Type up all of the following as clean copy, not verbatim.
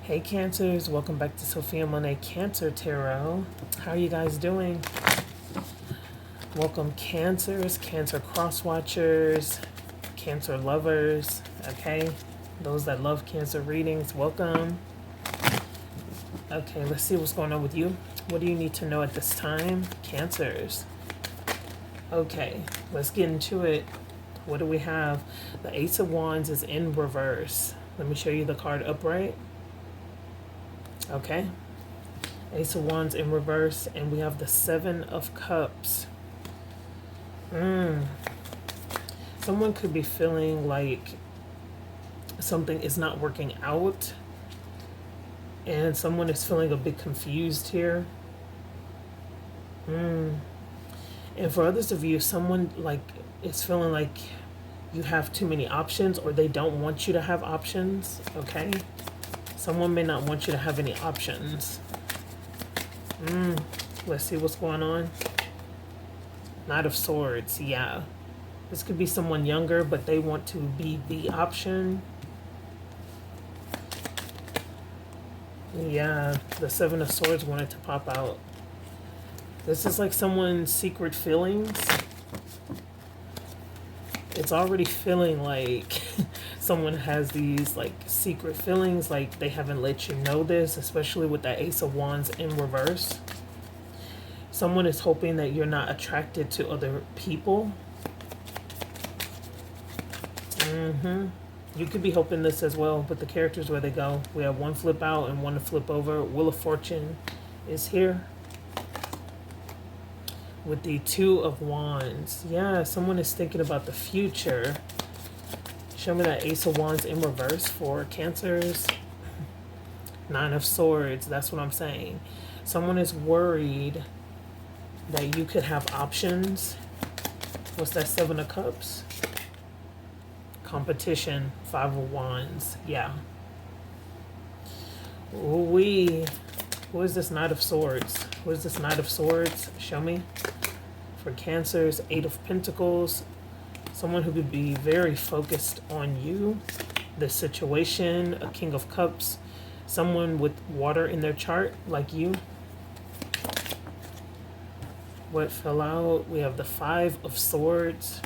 Hey Cancers, welcome back to Sophiamonay CANCER Tarot. How are you guys doing? Welcome Cancers, Cancer cross-watchers, Cancer lovers, okay? Those that love Cancer readings, welcome. Okay, let's see what's going on with you. What do you need to know at this time? Cancers. Okay, let's get into it. What do we have? The Ace of Wands is in reverse. Let me show you the card upright. Okay, Ace of Wands in reverse, and we have the Seven of Cups. Someone could be feeling like something is not working out, and someone is feeling a bit confused here. And for others of you, someone is feeling like you have too many options, or they don't want you to have options, okay? Someone may not want you to have any options. Let's see what's going on. Knight of Swords, yeah. This could be someone younger, but they want to be the option. Yeah, the Seven of Swords wanted to pop out. This is like someone's secret feelings. It's already feeling like someone has these like secret feelings, like they haven't let you know this, especially with that Ace of Wands in reverse. Someone is hoping that you're not attracted to other people. You could be hoping this as well, but the characters, where they go. We have one flip out and one to flip over. Wheel of Fortune is here with the Two of Wands. Yeah, someone is thinking about the future. Show me that Ace of Wands in reverse for Cancers. Nine of Swords, that's what I'm saying. Someone is worried that you could have options. What's that? Seven of Cups. Competition. Five of Wands. Yeah. Who is this Knight of Swords? Who is this Knight of Swords? Show me. For Cancers, Eight of Pentacles. Someone who could be very focused on you, the situation. A King of Cups. Someone with water in their chart, like you. What fell out? We have the Five of Swords.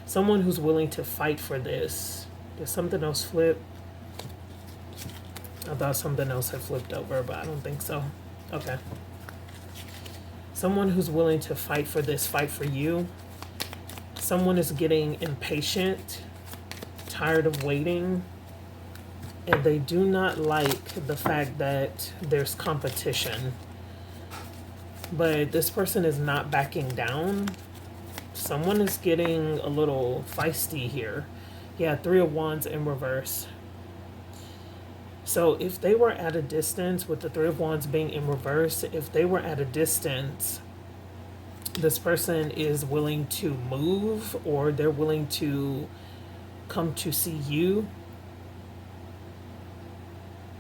Someone who's willing to fight for this. Did something else flip? I thought something else had flipped over, but I don't think so. Okay. Someone who's willing to fight for this, fight for you. Someone is getting impatient, tired of waiting, and they do not like the fact that there's competition. But this person is not backing down. Someone is getting a little feisty here. Yeah, Three of Wands in reverse. So if they were at a distance, with the Three of Wands being in reverse, if they were at a distance, this person is willing to move, or they're willing to come to see you.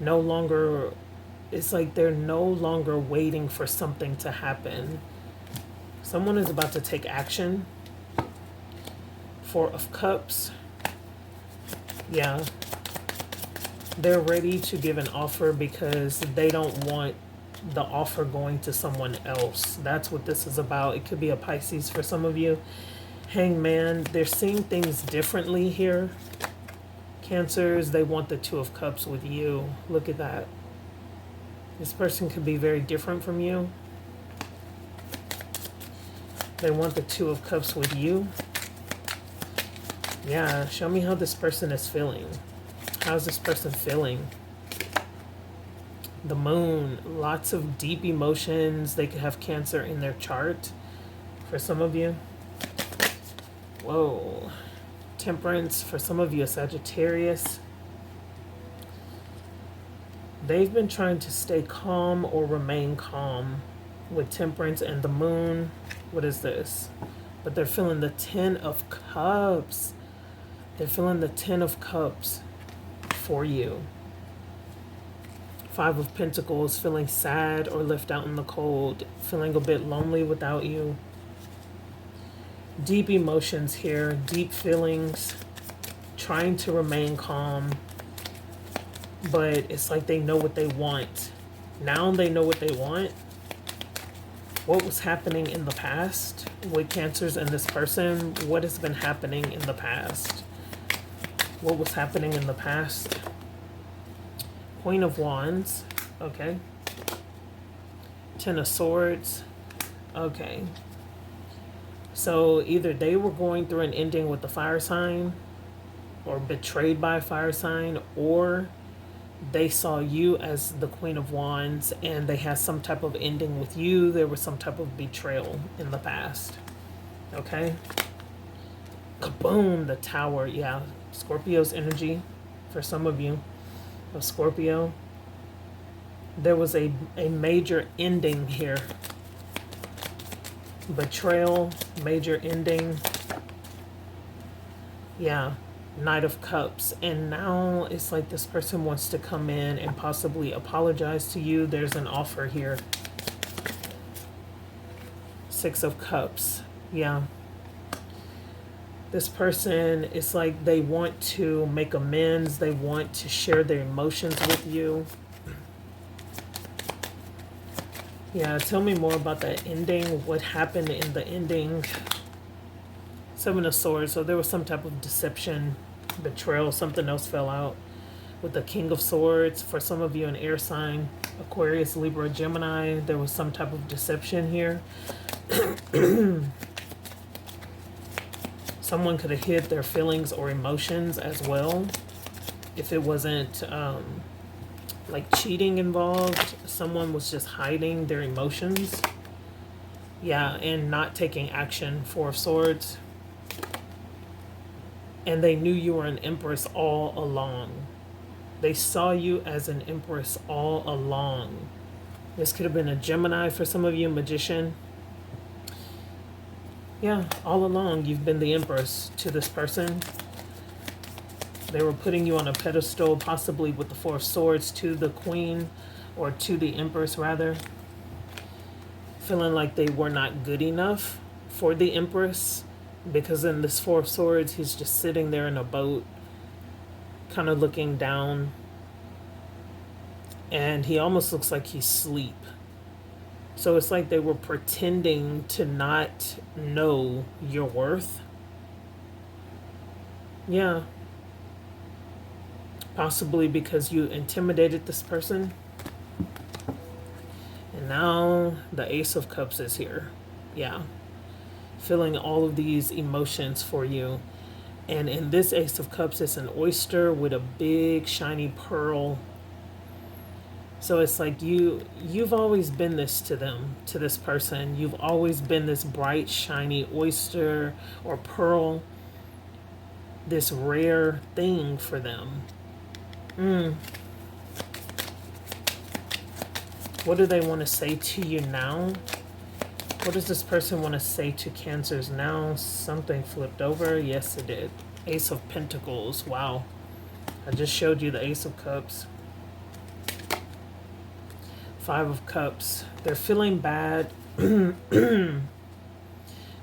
No longer, it's like they're no longer waiting for something to happen. Someone is about to take action. Four of Cups. Yeah. They're ready to give an offer because they don't want the offer going to someone else. That's what this is about. It could be a Pisces for some of you. Hangman, they're seeing things differently here. Cancers, they want the Two of Cups with you. Look at that. This person could be very different from you. They want the Two of Cups with you. Yeah, show me how this person is feeling. How's this person feeling? The Moon, lots of deep emotions. They could have Cancer in their chart for some of you. Whoa. Temperance, for some of you, a Sagittarius. They've been trying to stay calm or remain calm with Temperance and the Moon. What is this? But they're feeling the Ten of Cups. They're feeling the Ten of Cups for you. Five of Pentacles, feeling sad or left out in the cold, feeling a bit lonely without you. Deep emotions here, deep feelings, trying to remain calm. but it's like they know what they want. Now they know what they want. What was happening in the past with Cancers and this person? What has been happening in the past? What was happening in the past? Queen of Wands. Okay. Ten of Swords. Okay. So either they were going through an ending with the fire sign, or betrayed by a fire sign, or they saw you as the Queen of Wands and they had some type of ending with you. There was some type of betrayal in the past. Okay. Kaboom, the Tower. Yeah, Scorpio's energy for some of you. Of Scorpio. There was a major ending here. Betrayal, major ending. Yeah, Knight of Cups. And now it's like this person wants to come in and possibly apologize to you. There's an offer here. Six of Cups. Yeah. This person, it's like they want to make amends. They want to share their emotions with you. Yeah, tell me more about that ending. What happened in the ending? Seven of Swords. So there was some type of deception, betrayal, something else fell out. With the King of Swords, for some of you an air sign, Aquarius, Libra, Gemini, there was some type of deception here. Someone could have hid their feelings or emotions as well. If it wasn't like cheating involved, someone was just hiding their emotions. Yeah, and not taking action. Four of Swords. And they knew you were an Empress all along. They saw you as an Empress all along. This could have been a Gemini for some of you, Magician. Yeah, all along you've been the Empress to this person. They were putting you on a pedestal, possibly with the Four of Swords, to the Queen, or to the Empress rather. Feeling like they were not good enough for the Empress, because in this Four of Swords, he's just sitting there in a boat, kind of looking down, and he almost looks like he's asleep. So it's like they were pretending to not know your worth. Yeah. Possibly because you intimidated this person. And now the Ace of Cups is here. Yeah. Feeling all of these emotions for you. And in this Ace of Cups, it's an oyster with a big shiny pearl. So it's like you've always been this to them, to this person. You've always been this bright, shiny oyster or pearl. This rare thing for them. What do they want to say to you now? What does this person want to say to Cancers now? Something flipped over. Yes, it did. Ace of Pentacles. Wow. I just showed you the Ace of Cups. Five of Cups. They're feeling bad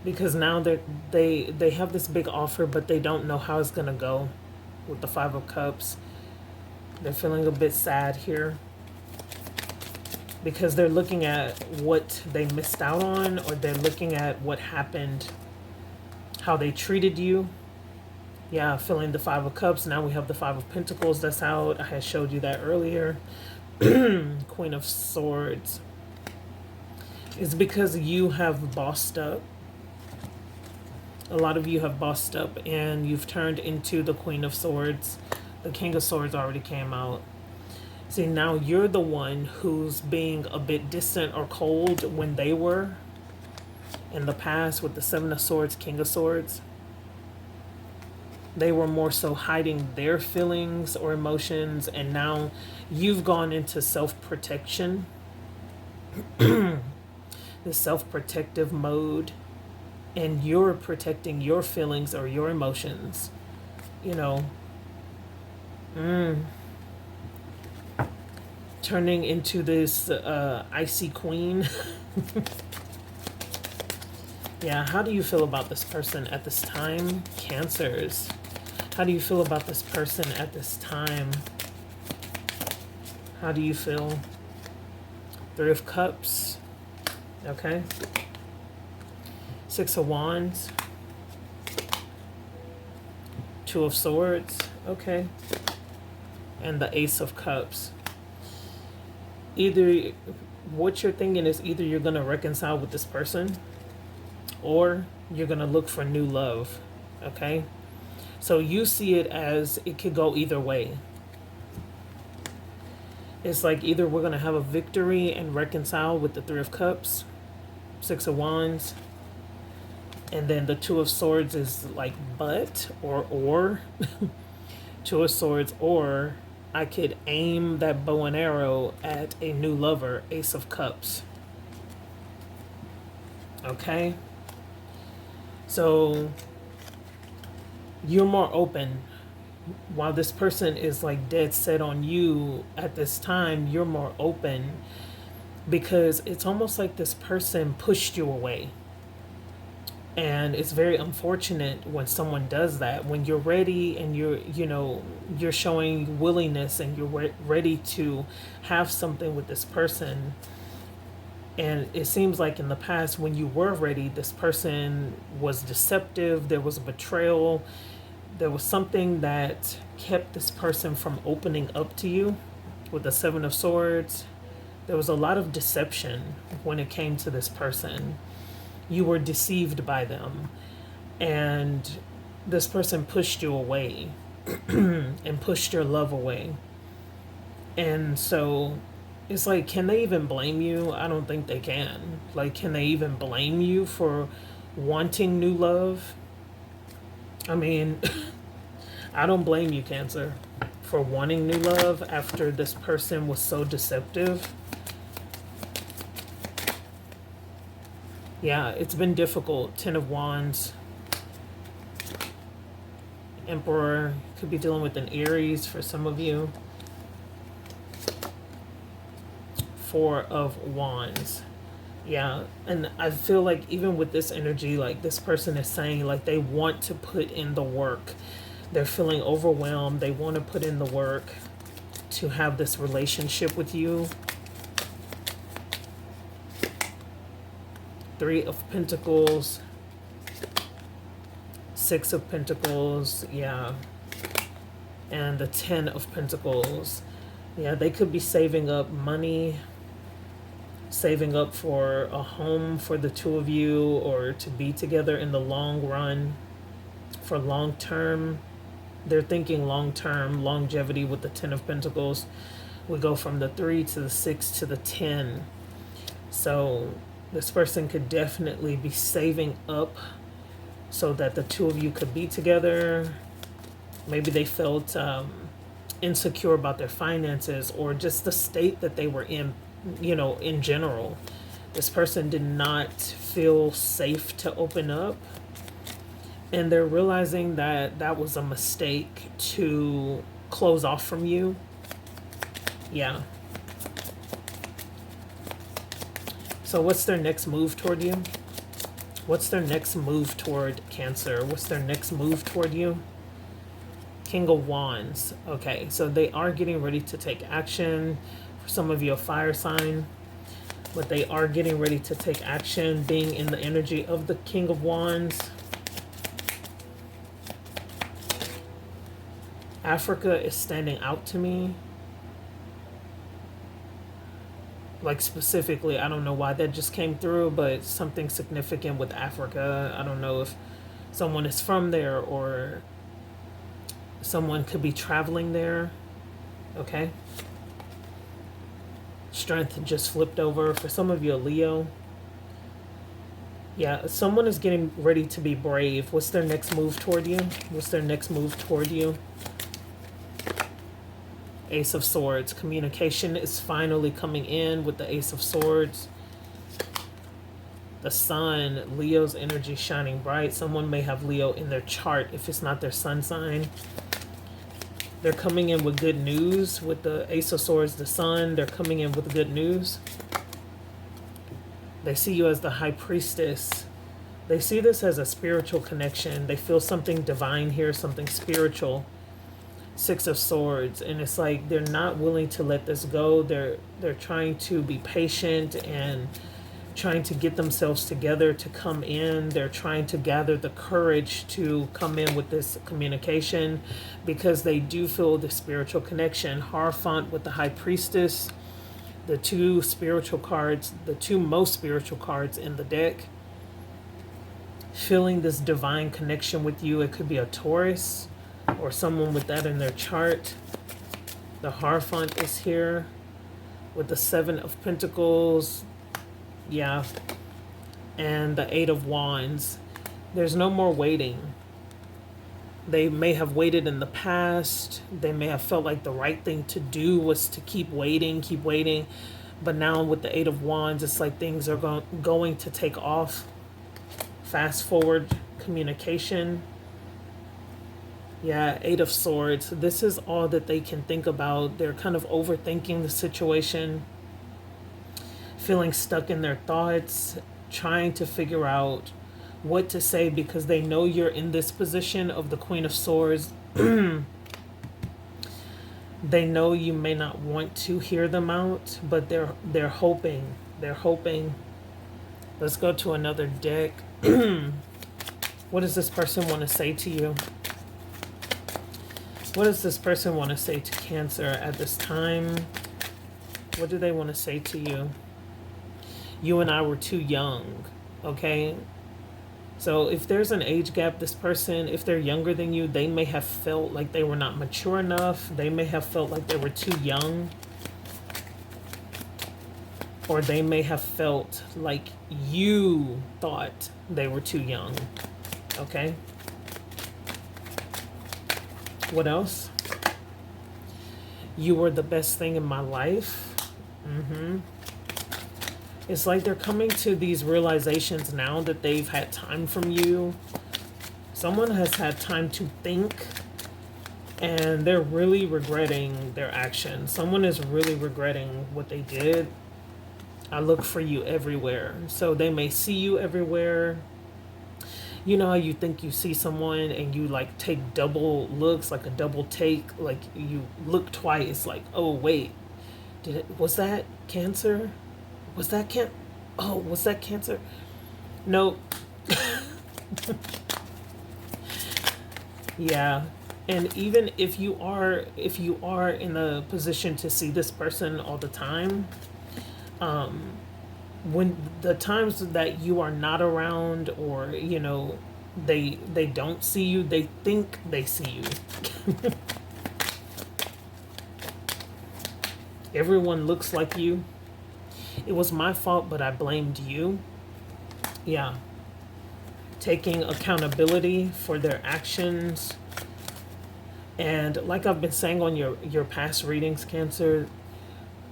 because now they have this big offer, but they don't know how it's going to go with the Five of Cups. They're feeling a bit sad here because they're looking at what they missed out on, or they're looking at what happened, how they treated you. Yeah, feeling the Five of Cups. Now we have the Five of Pentacles that's out. I had showed you that earlier. Queen of Swords. It's because you have bossed up. A lot of you have bossed up and you've turned into the Queen of Swords. The King of Swords already came out. See, now you're the one who's being a bit distant or cold when they were in the past with the Seven of Swords, King of Swords. They were more so hiding their feelings or emotions, and now you've gone into self-protection. The self-protective mode, and you're protecting your feelings or your emotions. You know, turning into this icy queen. Yeah, how do you feel about this person at this time? Cancers. How do you feel about this person at this time? How do you feel? Three of Cups. Okay. Six of Wands. Two of Swords. Okay. And the Ace of Cups. Either what you're thinking is either you're going to reconcile with this person or you're going to look for new love. Okay. So you see it as it could go either way. It's like either we're going to have a victory and reconcile with the Three of Cups, Six of Wands, and then the Two of Swords is like but or Two of Swords, or I could aim that bow and arrow at a new lover, Ace of Cups. Okay? So you're more open. While this person is like dead set on you at this time, you're more open because it's almost like this person pushed you away. And it's very unfortunate when someone does that. When you're ready and you're showing willingness and you're ready to have something with this person. And it seems like in the past when you were ready, this person was deceptive. There was a betrayal. There was something that kept this person from opening up to you with the Seven of Swords. There was a lot of deception when it came to this person. You were deceived by them. And this person pushed you away and pushed your love away. And so it's like, can they even blame you? I don't think they can. Like, can they even blame you for wanting new love? I mean, I don't blame you, Cancer, for wanting new love after this person was so deceptive. Yeah, it's been difficult. Ten of Wands. Emperor. Could be dealing with an Aries for some of you. Four of Wands. Yeah, and I feel like even with this energy, like this person is saying like they want to put in the work. They're feeling overwhelmed. They want to put in the work to have this relationship with you. Three of Pentacles. Six of Pentacles. Yeah. And the 10 of Pentacles. Yeah, they could be saving up money, saving up for a home for the two of you, or to be together in the long run, for long term. They're thinking long term, longevity with the 10 of Pentacles. We go from the 3 to the 6 to the 10. So this person could definitely be saving up so that the two of you could be together. Maybe they felt insecure about their finances, or just the state that they were in, in general. This person did not feel safe to open up. And they're realizing that that was a mistake to close off from you. Yeah. So what's their next move toward you? What's their next move toward Cancer? What's their next move toward you? King of Wands. Okay, so they are getting ready to take action. For some of you, a fire sign. But they are getting ready to take action, being in the energy of the King of Wands. Africa is standing out to me. Like specifically, I don't know why that just came through, but something significant with Africa. I don't know if someone is from there or someone could be traveling there. Okay. Strength just flipped over. For some of you, a Leo. Yeah, someone is getting ready to be brave. What's their next move toward you? What's their next move toward you? Ace of Swords. Communication is finally coming in with the Ace of Swords. The Sun, Leo's energy shining bright. Someone may have Leo in their chart if it's not their sun sign. They're coming in with good news with the Ace of Swords, the Sun. They're coming in with good news. They see you as the High Priestess. They see this as a spiritual connection. They feel something divine here, something spiritual. Six of Swords, and it's like they're not willing to let this go. They're trying to be patient and trying to get themselves together to come in. They're trying to gather the courage to come in with this communication, because they do feel the spiritual connection. Hierophant with the High Priestess, the two spiritual cards, the two most spiritual cards in the deck. Feeling this divine connection with you. It could be a Taurus or someone with that in their chart. The Hierophant is here with the Seven of Pentacles. Yeah. And the Eight of Wands. There's no more waiting. They may have waited in the past. They may have felt like the right thing to do was to keep waiting, keep waiting. But now with the Eight of Wands, it's like things are going to take off. Fast forward communication. Yeah, Eight of Swords. This is all that they can think about. They're kind of overthinking the situation, feeling stuck in their thoughts, trying to figure out what to say, because they know you're in this position of the Queen of Swords. They know you may not want to hear them out, but they're hoping. They're hoping. Let's go to another deck. What does this person want to say to you? What does this person want to say to Cancer at this time? What do they want to say to you? You and I were too young, okay? So if there's an age gap, this person, if they're younger than you, they may have felt like they were not mature enough. They may have felt like they were too young. Or they may have felt like you thought they were too young, okay? What else? You were the best thing in my life. It's like they're coming to these realizations now that they've had time from you. Someone has had time to think, and they're really regretting their actions. Someone is really regretting what they did. I look for you everywhere. So they may see you everywhere. You know how you think you see someone and you like take double looks, like a double take, like you look twice, like, oh wait, was that Cancer? Was that was that Cancer? No. Yeah. And even if you are in a position to see this person all the time, when the times that you are not around, or you know, they don't see you, they think they see you. Everyone looks like you. It was my fault, but I blamed you. Yeah. Taking accountability for their actions. And like I've been saying on your past readings, Cancer,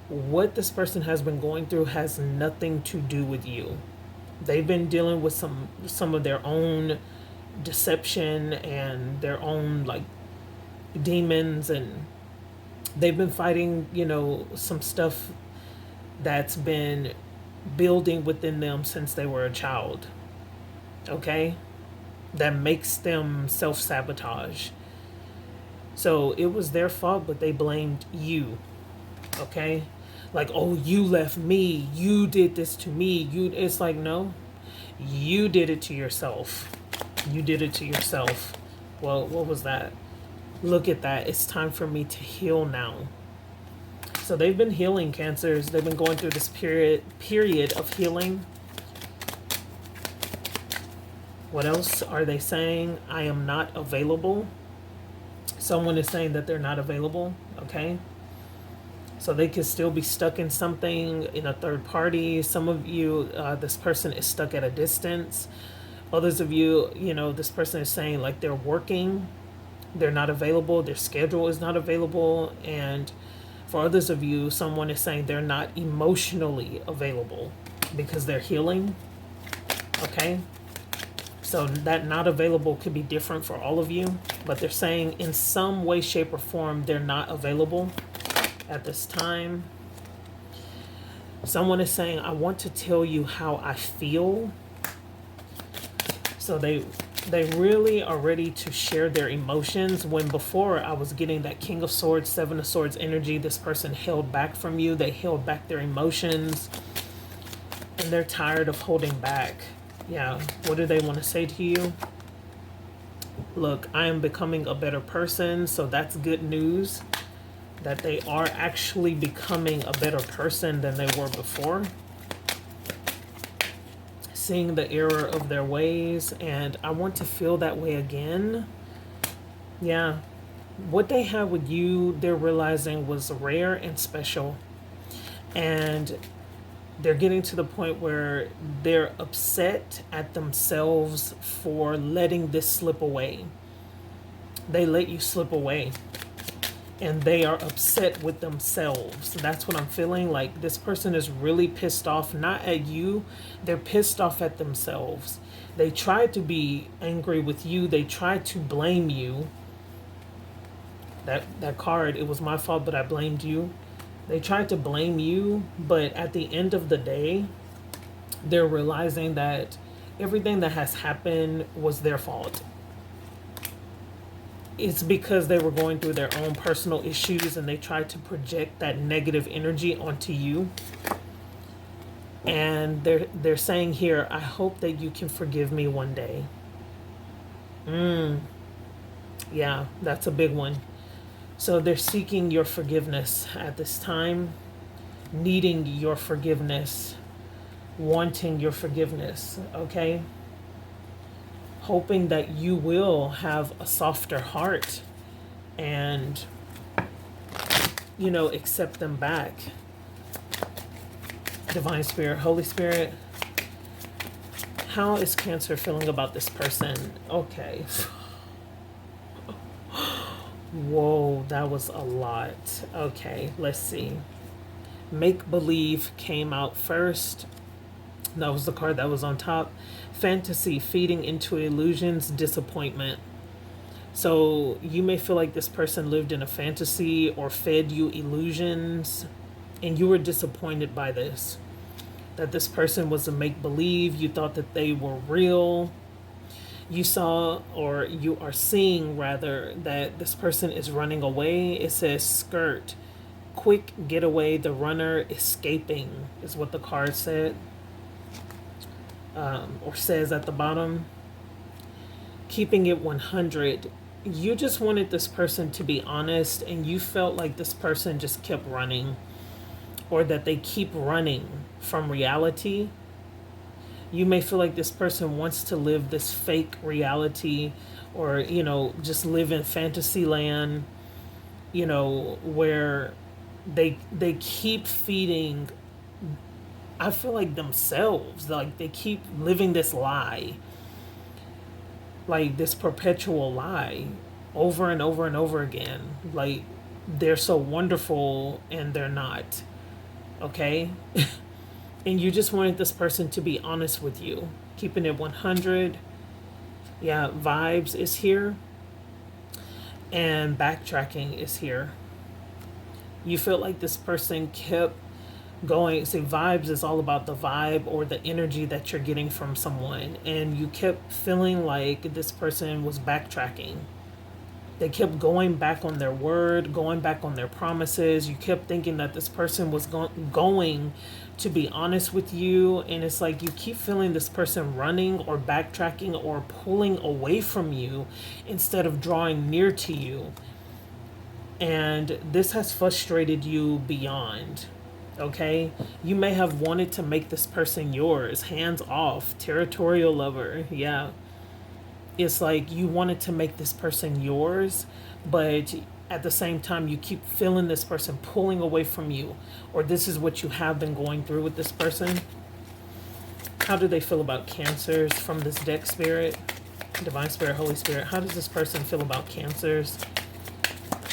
what this person has been going through has nothing to do with you. They've been dealing with some of their own deception and their own like demons, and they've been fighting, you know, some stuff that's been building within them since they were a child. Okay? That makes them self-sabotage. So it was their fault, but they blamed you. Okay? Like, oh, you left me. You did this to me. It's like, no. You did it to yourself. You did it to yourself. Well, what was that? Look at that. It's time for me to heal now. So they've been healing, Cancers. They've been going through this period of healing. What else are they saying? I am not available. Someone is saying that they're not available, okay? So they could still be stuck in something, in a third party. Some of you, this person is stuck at a distance. Others of you, you know, this person is saying like they're working. They're not available. Their schedule is not available. And for others of you, someone is saying they're not emotionally available because they're healing. Okay? So that not available could be different for all of you. But they're saying in some way, shape, or form, they're not available at this time. Someone is saying, I want to tell you how I feel. So They really are ready to share their emotions, when before I was getting that King of Swords, Seven of Swords energy. This person held back from you. They held back their emotions, and they're tired of holding back. Yeah, what do they want to say to you? Look, I am becoming a better person, so that's good news. That they are actually becoming a better person than they were before. Seeing the error of their ways, and I want to feel that way again. Yeah. What they had with you, they're realizing was rare and special. And they're getting to the point where they're upset at themselves for letting this slip away. They let you slip away. And they are upset with themselves. That's what I'm feeling. Like this person is really pissed off, not at you. They're pissed off at themselves. They tried to be angry with you. They tried to blame you. That card, it was my fault, but I blamed you. They tried to blame you, but at the end of the day, they're realizing that everything that has happened was their fault. It's because they were going through their own personal issues, and they tried to project that negative energy onto you. And they're saying here, I hope that you can forgive me one day. Yeah, that's a big one. So they're seeking your forgiveness at this time, needing your forgiveness, wanting your forgiveness, okay? Hoping that you will have a softer heart and, you know, accept them back. Divine Spirit, Holy Spirit, how is Cancer feeling about this person? Okay. Whoa, that was a lot. Okay, let's see. Make Believe came out first. That was the card that was on top. Fantasy, feeding into illusions, disappointment. So you may feel like this person lived in a fantasy or fed you illusions, and you were disappointed by this. That this person was a make-believe. You thought that they were real. You saw, or you are seeing rather, that this person is running away. It says skirt, quick getaway, the runner escaping is what the card said. Or says at the bottom. Keeping it 100. You just wanted this person to be honest, and you felt like this person just kept running, or that they keep running from reality. You may feel like this person wants to live this fake reality, or, you know, just live in fantasy land, you know, where they keep feeding, I feel like, themselves. Like they keep living this lie, like this perpetual lie over and over and over again. Like they're so wonderful and they're not. Okay? And you just wanted this person to be honest with you. Keeping it 100. Yeah, vibes is here. And backtracking is here. You felt like this person kept going. See, vibes is all about the vibe or the energy that you're getting from someone. And you kept feeling like this person was backtracking. They kept going back on their word, going back on their promises. You kept thinking that this person was going to be honest with you. And it's like you keep feeling this person running or backtracking or pulling away from you instead of drawing near to you. And this has frustrated you beyond. Okay? You may have wanted to make this person yours. Hands off. Territorial lover. Yeah. It's like you wanted to make this person yours, but at the same time you keep feeling this person pulling away from you, or this is what you have been going through with this person. How do they feel about Cancers from this deck, Spirit? Divine Spirit, Holy Spirit, how does this person feel about Cancers?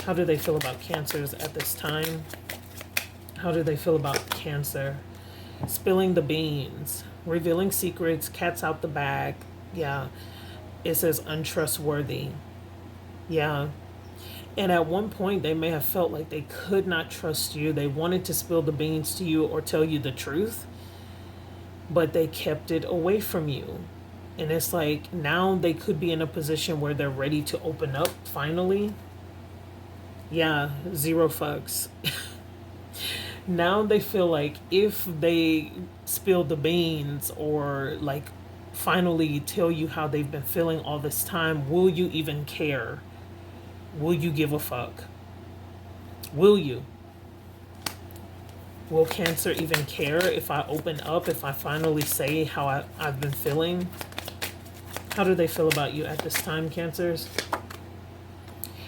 How do they feel about Cancers at this time? How do they feel about Cancer? Spilling the beans, revealing secrets, cat's out the bag. Yeah. It says untrustworthy. Yeah. And at one point, they may have felt like they could not trust you. They wanted to spill the beans to you or tell you the truth, but they kept it away from you. And it's like now they could be in a position where they're ready to open up finally. Yeah, zero fucks. Now they feel like if they spill the beans or like finally tell you how they've been feeling all this time, will you even care? Will you give a fuck? Will you? Will Cancer even care if I open up, if I finally say how I've been feeling? How do they feel about you at this time, Cancers?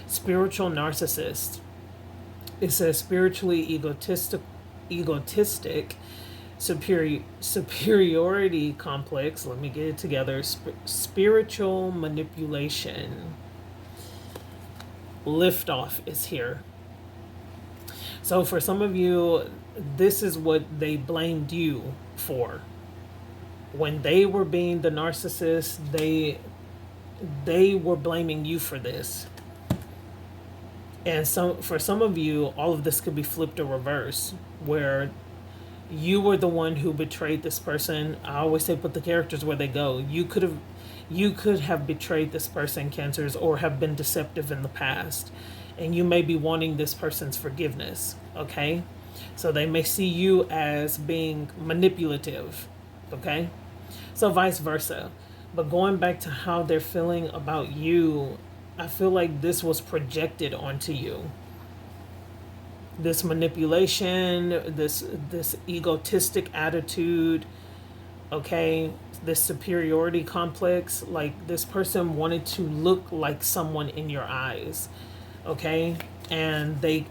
Spiritual narcissist. It says spiritually egotistic superiority complex. Let me get it together. Spiritual manipulation. Liftoff is here. So for some of you, this is what they blamed you for. When they were being the narcissist, they were blaming you for this. And so for some of you, all of this could be flipped or reversed, where you were the one who betrayed this person. I always say put the characters where they go. You could have betrayed this person, Cancers, or have been deceptive in the past. And you may be wanting this person's forgiveness, okay? So they may see you as being manipulative, okay? So vice versa. But going back to how they're feeling about you, I feel like this was projected onto you. This manipulation, this egotistic attitude, okay? This superiority complex, like this person wanted to look like someone in your eyes, okay? And they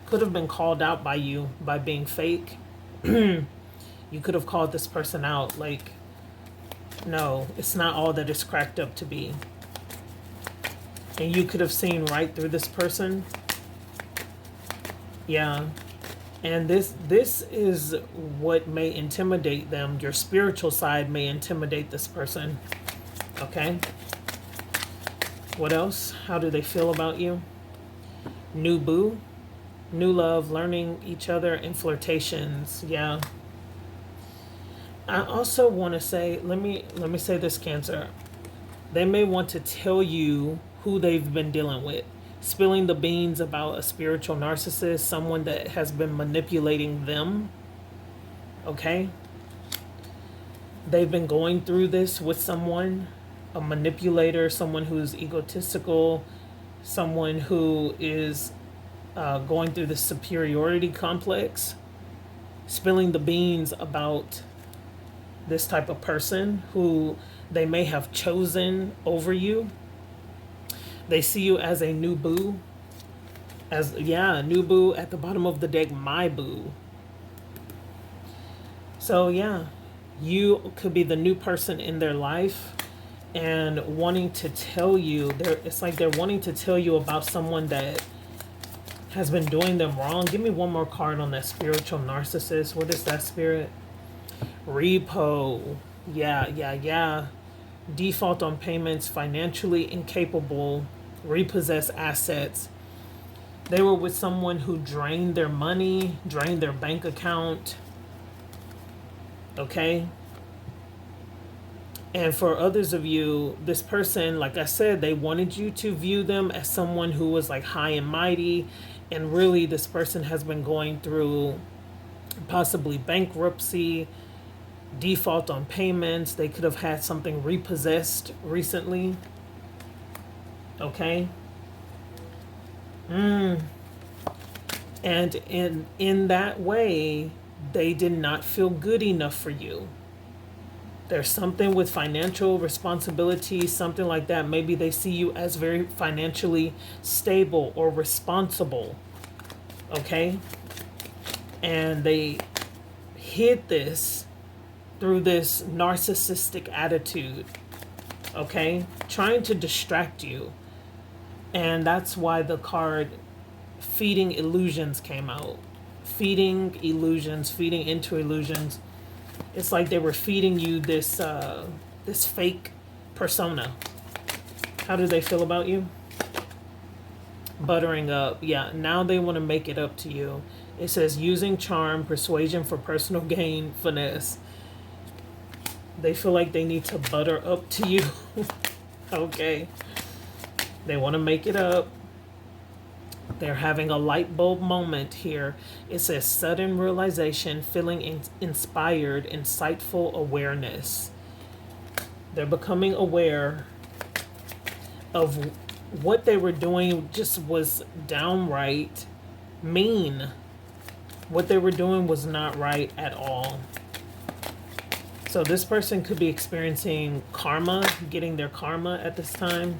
could have been called out by you by being fake. You could have called this person out like, no, it's not all that it's cracked up to be. And you could have seen right through this person. Yeah. And this is what may intimidate them. Your spiritual side may intimidate this person. Okay. What else? How do they feel about you? New boo, new love, learning each other, and flirtations. Yeah. I also want to say, let me say this, Cancer. They may want to tell you who they've been dealing with. Spilling the beans about a spiritual narcissist, someone that has been manipulating them. Okay? They've been going through this with someone, a manipulator, someone who's egotistical, someone who is going through the superiority complex, spilling the beans about this type of person who they may have chosen over you. They see you as a new boo. As, yeah, new boo at the bottom of the deck, my boo. So, yeah, you could be the new person in their life and wanting to tell you, it's like they're wanting to tell you about someone that has been doing them wrong. Give me one more card on that spiritual narcissist. What is that, Spirit? Repo. Yeah. Default on payments, financially incapable, repossess assets. They were with someone who drained their money, drained their bank account. Okay? And for others of you, this person, like I said, they wanted you to view them as someone who was like high and mighty. And really, this person has been going through possibly bankruptcy, default on payments. They could have had something repossessed recently. Okay? And in that way, they did not feel good enough for you. There's something with financial responsibility, something like that. Maybe they see you as very financially stable or responsible. Okay? And they hid this through this narcissistic attitude. Okay? Trying to distract you. And that's why the card feeding illusions came out. Feeding illusions, feeding into illusions. It's like they were feeding you this this fake persona. How do they feel about you? Buttering up. Yeah, now they want to make it up to you. It says using charm, persuasion for personal gain, finesse. They feel like they need to butter up to you. Okay. They want to make it up. They're having a light bulb moment here. It says sudden realization, feeling inspired, insightful awareness. They're becoming aware of what they were doing just was downright mean. What they were doing was not right at all. So this person could be experiencing karma, getting their karma at this time.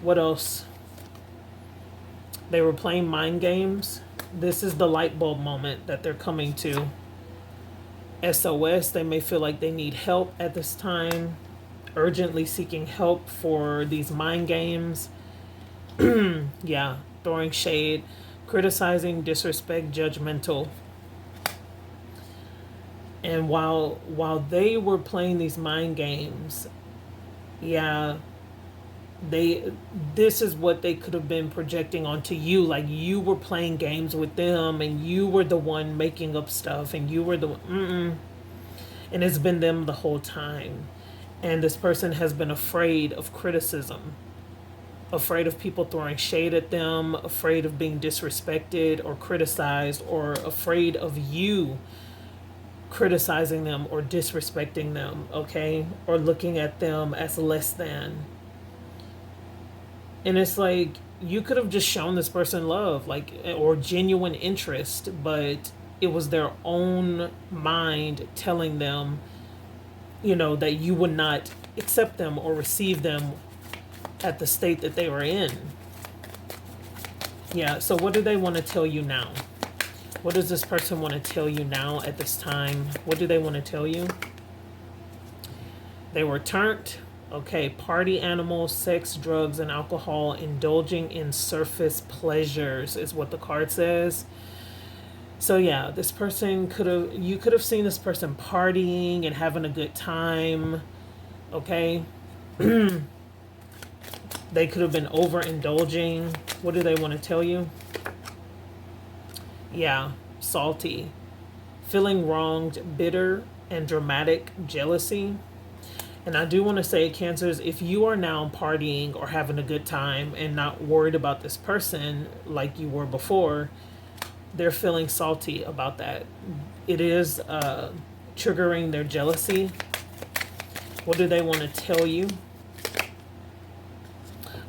What else? They were playing mind games. This is the light bulb moment that they're coming to. SOS, they may feel like they need help at this time. Urgently seeking help for these mind games. Yeah, throwing shade, criticizing, disrespect, judgmental. And while they were playing these mind games, yeah, this is what they could have been projecting onto you, like you were playing games with them and you were the one making up stuff and you were the and it's been them the whole time. And this person has been afraid of criticism, afraid of people throwing shade at them, afraid of being disrespected or criticized, or afraid of you criticizing them or disrespecting them, okay? Or looking at them as less than. And it's like, you could have just shown this person love, like, or genuine interest, but it was their own mind telling them, you know, that you would not accept them or receive them at the state that they were in. Yeah, so what do they want to tell you now? What does this person want to tell you now at this time? What do they want to tell you? They were turned. Okay, party animals, sex, drugs, and alcohol, indulging in surface pleasures is what the card says. So yeah, this person you could have seen this person partying and having a good time. Okay. They could have been overindulging. What do they want to tell you? Yeah, salty, feeling wronged, bitter, and dramatic jealousy. And I do want to say, Cancers, if you are now partying or having a good time and not worried about this person like you were before, they're feeling salty about that. It is triggering their jealousy. What do they want to tell you?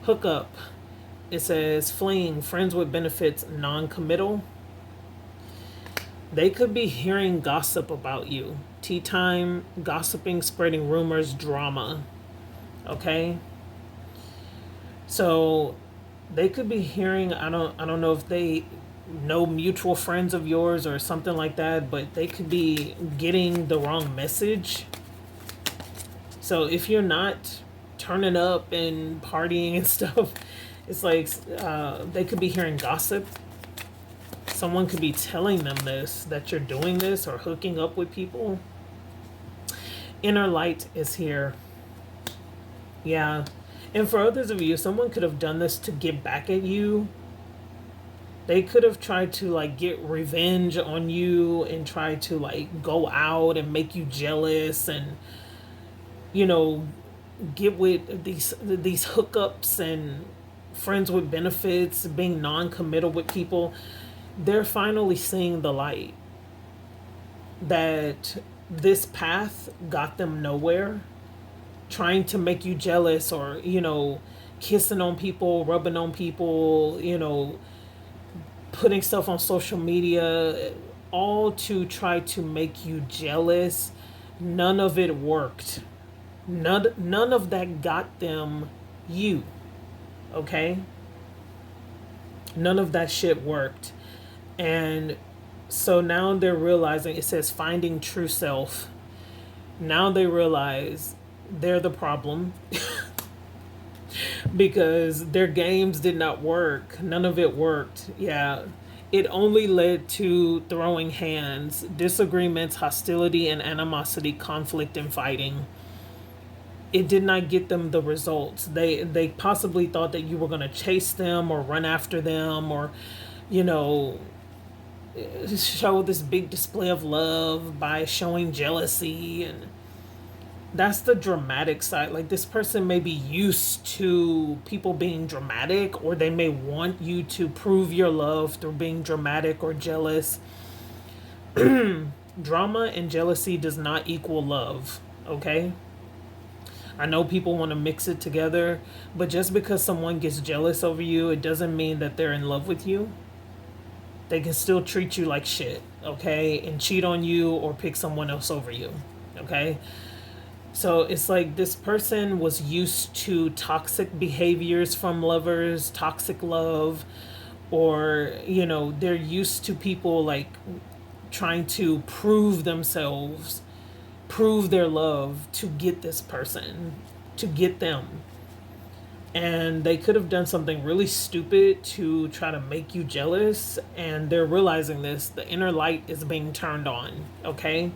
Hookup. It says fleeing, friends with benefits, non-committal. They could be hearing gossip about you. Tea time, gossiping, spreading rumors, drama. Okay? So they could be hearing, I don't know if they know mutual friends of yours or something like that, but they could be getting the wrong message. So if you're not turning up and partying and stuff, it's like they could be hearing gossip. Someone could be telling them this, that you're doing this or hooking up with people. Inner light is here. Yeah. And for others of you, someone could have done this to get back at you. They could have tried to like get revenge on you and try to like go out and make you jealous and, you know, get with these hookups and friends with benefits, being non-committal with people. They're finally seeing the light that this path got them nowhere. Trying to make you jealous or, you know, kissing on people, rubbing on people, you know, putting stuff on social media, all to try to make you jealous. None of it worked. None of that got them you. Okay? None of that shit worked. And so now they're realizing, it says finding true self. Now they realize they're the problem because their games did not work. None of it worked. Yeah. It only led to throwing hands, disagreements, hostility and animosity, conflict and fighting. It did not get them the results. They possibly thought that you were going to chase them or run after them or, you know, show this big display of love by showing jealousy and That's the dramatic side. Like, this person may be used to people being dramatic, or they may want you to prove your love through being dramatic or jealous. Drama and jealousy does not equal love, okay? I know people want to mix it together, but just because someone gets jealous over you, it doesn't mean that they're in love with you. They can still treat you like shit, okay? And cheat on you or pick someone else over you, okay? So it's like this person was used to toxic behaviors from lovers, toxic love, or, you know, they're used to people like trying to prove themselves, prove their love to get this person, to get them. And they could have done something really stupid to try to make you jealous, and they're realizing this. The inner light is being turned on, okay?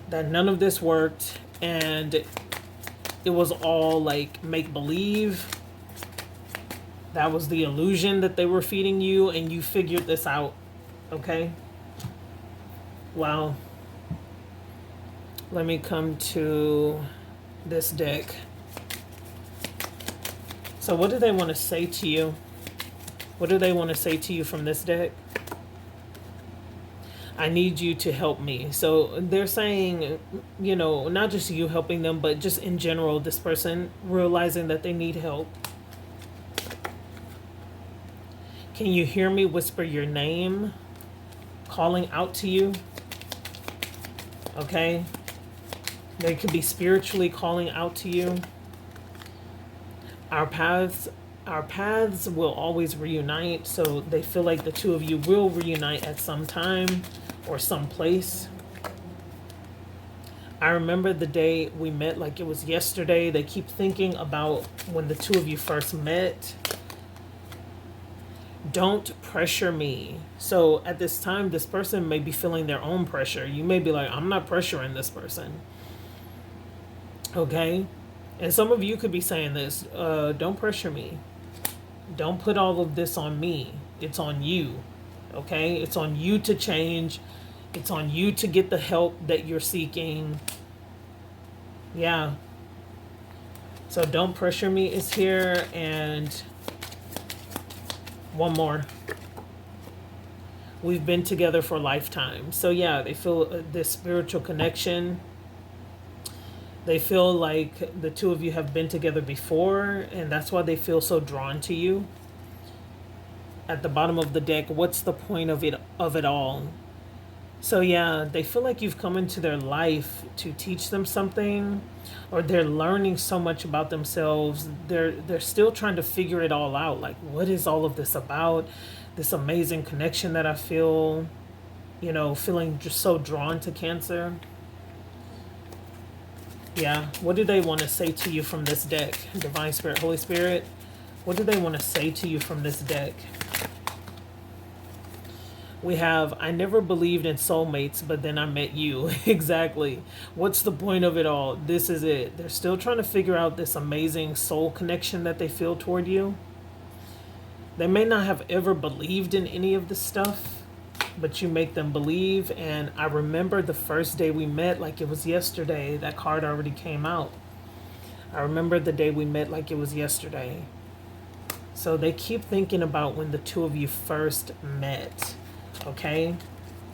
That none of this worked, and it was all like make believe. That was the illusion that they were feeding you, and you figured this out, okay? Wow. Let me come to this deck. So what do they want to say to you? What do they want to say to you from this deck? I need you to help me. So they're saying, you know, not just you helping them, but just in general, this person realizing that they need help. Can you hear me whisper your name? Calling out to you. Okay? They could be spiritually calling out to you. Our paths will always reunite. So they feel like the two of you will reunite at some time or some place. I remember the day we met like it was yesterday. They keep thinking about when the two of you first met. Don't pressure me. So at this time, this person may be feeling their own pressure. You may be like, I'm not pressuring this person. Okay? And some of you could be saying this, don't pressure me. Don't put all of this on me. It's on you. Okay? It's on you to change. It's on you to get the help that you're seeking. Yeah. So don't pressure me is here. And one more. We've been together for a lifetime. So yeah, they feel this spiritual connection. They feel like the two of you have been together before, and that's why they feel so drawn to you. At the bottom of the deck, what's the point of it all? So yeah, they feel like you've come into their life to teach them something, or they're learning so much about themselves. They're still trying to figure it all out. Like, what is all of this about? This amazing connection that I feel, you know, feeling just so drawn to Cancer. Yeah, what do they want to say to you from this deck? Divine Spirit, Holy Spirit, what do they want to say to you from this deck? We have, I never believed in soulmates, but then I met you. Exactly. What's the point of it all? This is it. They're still trying to figure out this amazing soul connection that they feel toward you. They may not have ever believed in any of this stuff, but you make them believe. And I remember the first day we met like it was yesterday. That card already came out. I remember the day we met like it was yesterday. So they keep thinking about when the two of you first met. Okay?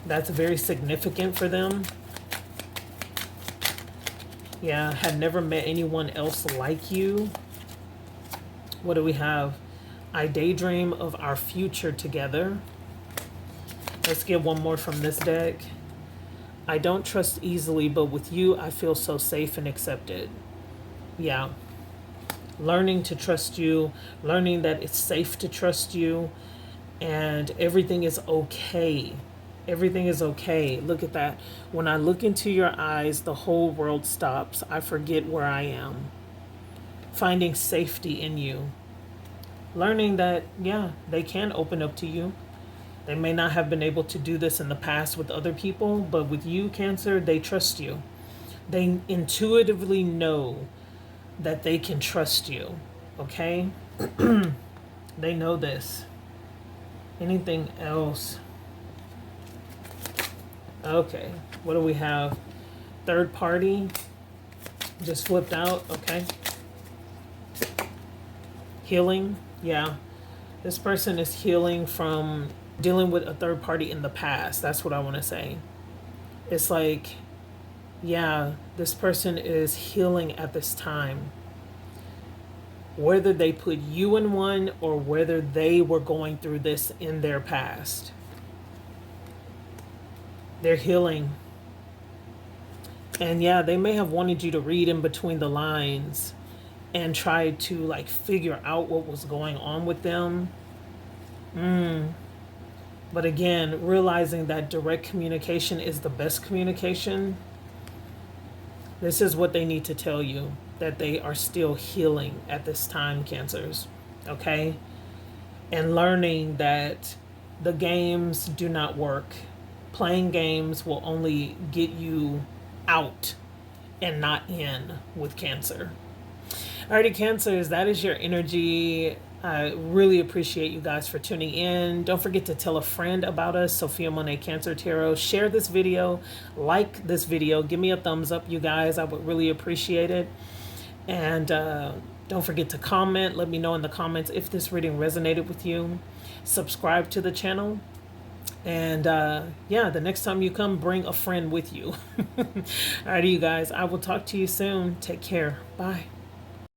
That's very significant for them. Yeah, had never met anyone else like you. What do we have? I daydream of our future together. Let's get one more from this deck. I don't trust easily, but with you, I feel so safe and accepted. Yeah. Learning to trust you, learning that it's safe to trust you, and everything is okay. Everything is okay. Look at that. When I look into your eyes, the whole world stops. I forget where I am. Finding safety in you. Learning that, yeah, they can open up to you. They may not have been able to do this in the past with other people, but with you, Cancer, they trust you. They intuitively know that they can trust you. Okay? They know this. Anything else? Okay. What do we have? Third party. Just flipped out. Okay. Healing. Yeah. This person is healing from dealing with a third party in the past. That's what I want to say. It's like, yeah, this person is healing at this time. Whether they put you in one or whether they were going through this in their past. They're healing. And yeah, they may have wanted you to read in between the lines and try to like figure out what was going on with them. But again, realizing that direct communication is the best communication. This is what they need to tell you, that they are still healing at this time, Cancers. Okay? And learning that the games do not work. Playing games will only get you out and not in with Cancer. Alrighty, Cancers, that is your energy. I really appreciate you guys for tuning in. Don't forget to tell a friend about us, Sophiamonay CANCER Tarot. Share this video, like this video, give me a thumbs up, you guys. I would really appreciate it. And don't forget to comment. Let me know in the comments if this reading resonated with you. Subscribe to the channel. And yeah, the next time you come, bring a friend with you. Alrighty, you guys. I will talk to you soon. Take care. Bye.